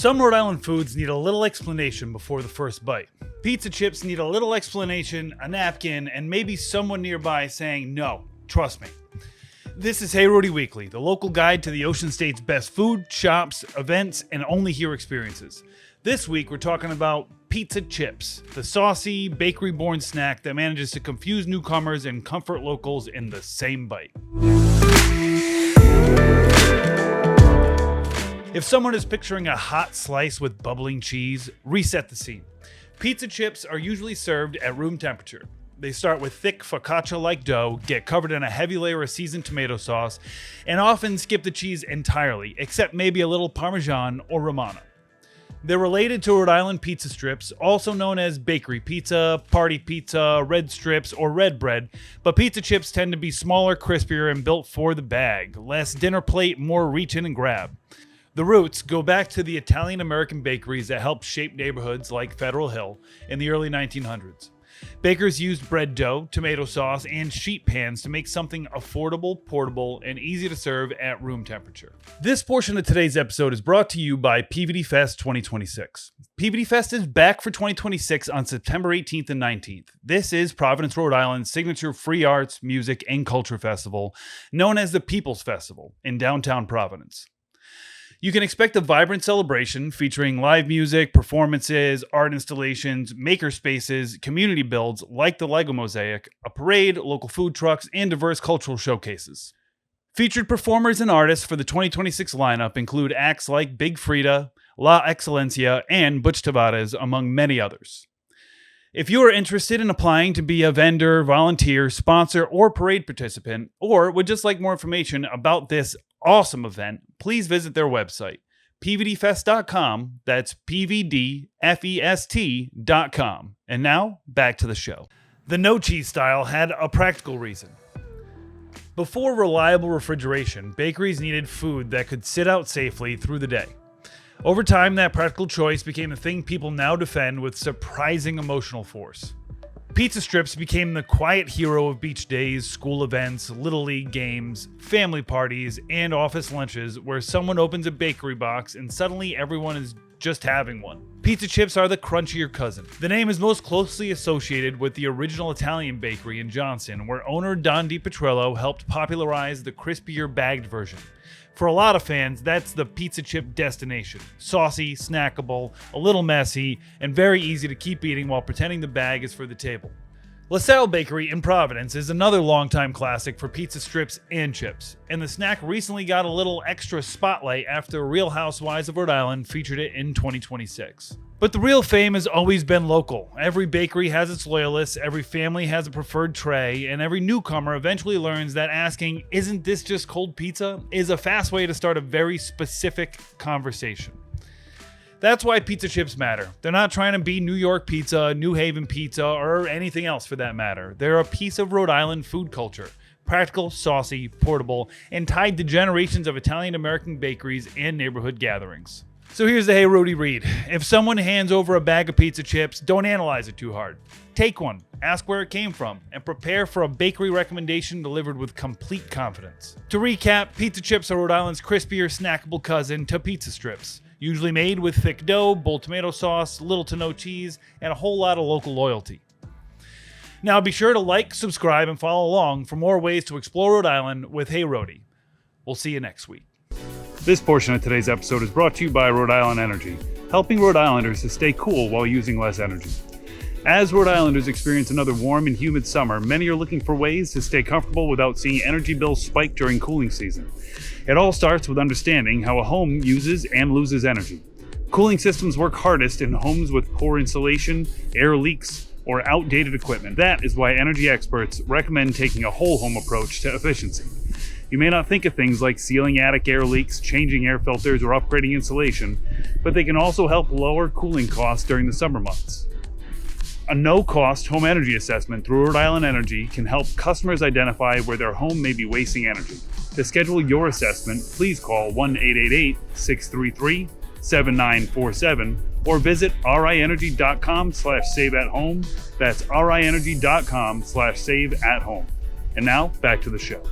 Some Rhode Island foods need a little explanation before the first bite. Pizza chips need a little explanation, a napkin, and maybe someone nearby saying, no, trust me. This is Hey Rhody Weekly, the local guide to the Ocean State's best food, shops, events, and only here experiences. This week we're talking about pizza chips, the saucy, bakery-born snack that manages to confuse newcomers and comfort locals in the same bite. If someone is picturing a hot slice with bubbling cheese, reset the scene. Pizza chips are usually served at room temperature. They start with thick focaccia-like dough, get covered in a heavy layer of seasoned tomato sauce, and often skip the cheese entirely, except maybe a little Parmesan or Romano. They're related to Rhode Island pizza strips, also known as bakery pizza, party pizza, red strips, or red bread, but pizza chips tend to be smaller, crispier, and built for the bag. Less dinner plate, more reach in and grab. The roots go back to the Italian-American bakeries that helped shape neighborhoods like Federal Hill in the early 1900s. Bakers used bread dough, tomato sauce, and sheet pans to make something affordable, portable, and easy to serve at room temperature. This portion of today's episode is brought to you by PVD Fest 2026. PVD Fest is back for 2026 on September 18th and 19th. This is Providence, Rhode Island's signature free arts, music, and culture festival, known as the People's Festival in downtown Providence. You can expect a vibrant celebration featuring live music, performances, art installations, maker spaces, community builds like the Lego Mosaic, a parade, local food trucks, and diverse cultural showcases. Featured performers and artists for the 2026 lineup include acts like Big Frida, La Excelencia, and Butch Tavares, among many others. If you are interested in applying to be a vendor, volunteer, sponsor, or parade participant, or would just like more information about this awesome event, please visit their website, pvdfest.com. That's pvdfest.com. And now, back to the show. The no cheese style had a practical reason. Before reliable refrigeration, bakeries needed food that could sit out safely through the day. Over time, that practical choice became a thing people now defend with surprising emotional force. Pizza strips became the quiet hero of beach days, school events, little league games, family parties, and office lunches where someone opens a bakery box and suddenly everyone is just having one. Pizza chips are the crunchier cousin. The name is most closely associated with the original Italian bakery in Johnson, where owner Don DiPetrillo helped popularize the crispier bagged version. For a lot of fans, that's the pizza chip destination. Saucy, snackable, a little messy, and very easy to keep eating while pretending the bag is for the table. LaSalle Bakery in Providence is another longtime classic for pizza strips and chips, and the snack recently got a little extra spotlight after Real Housewives of Rhode Island featured it in 2026. But the real fame has always been local. Every bakery has its loyalists, every family has a preferred tray, and every newcomer eventually learns that asking, "Isn't this just cold pizza?" is a fast way to start a very specific conversation. That's why pizza chips matter. They're not trying to be New York pizza, New Haven pizza, or anything else for that matter. They're a piece of Rhode Island food culture. Practical, saucy, portable, and tied to generations of Italian-American bakeries and neighborhood gatherings. So here's the Hey Rhody read. If someone hands over a bag of pizza chips, don't analyze it too hard. Take one, ask where it came from, and prepare for a bakery recommendation delivered with complete confidence. To recap, pizza chips are Rhode Island's crispier, snackable cousin to pizza strips. Usually made with thick dough, bold tomato sauce, little to no cheese, and a whole lot of local loyalty. Now be sure to like, subscribe, and follow along for more ways to explore Rhode Island with Hey Rhody. We'll see you next week. This portion of today's episode is brought to you by Rhode Island Energy, helping Rhode Islanders to stay cool while using less energy. As Rhode Islanders experience another warm and humid summer, many are looking for ways to stay comfortable without seeing energy bills spike during cooling season. It all starts with understanding how a home uses and loses energy. Cooling systems work hardest in homes with poor insulation, air leaks, or outdated equipment. That is why energy experts recommend taking a whole home approach to efficiency. You may not think of things like sealing attic air leaks, changing air filters, or upgrading insulation, but they can also help lower cooling costs during the summer months. A no-cost home energy assessment through Rhode Island Energy can help customers identify where their home may be wasting energy. To schedule your assessment, please call 1-888-633-7947 or visit rienergy.com/save-at-home. That's rienergy.com/save-at-home. And now, back to the show.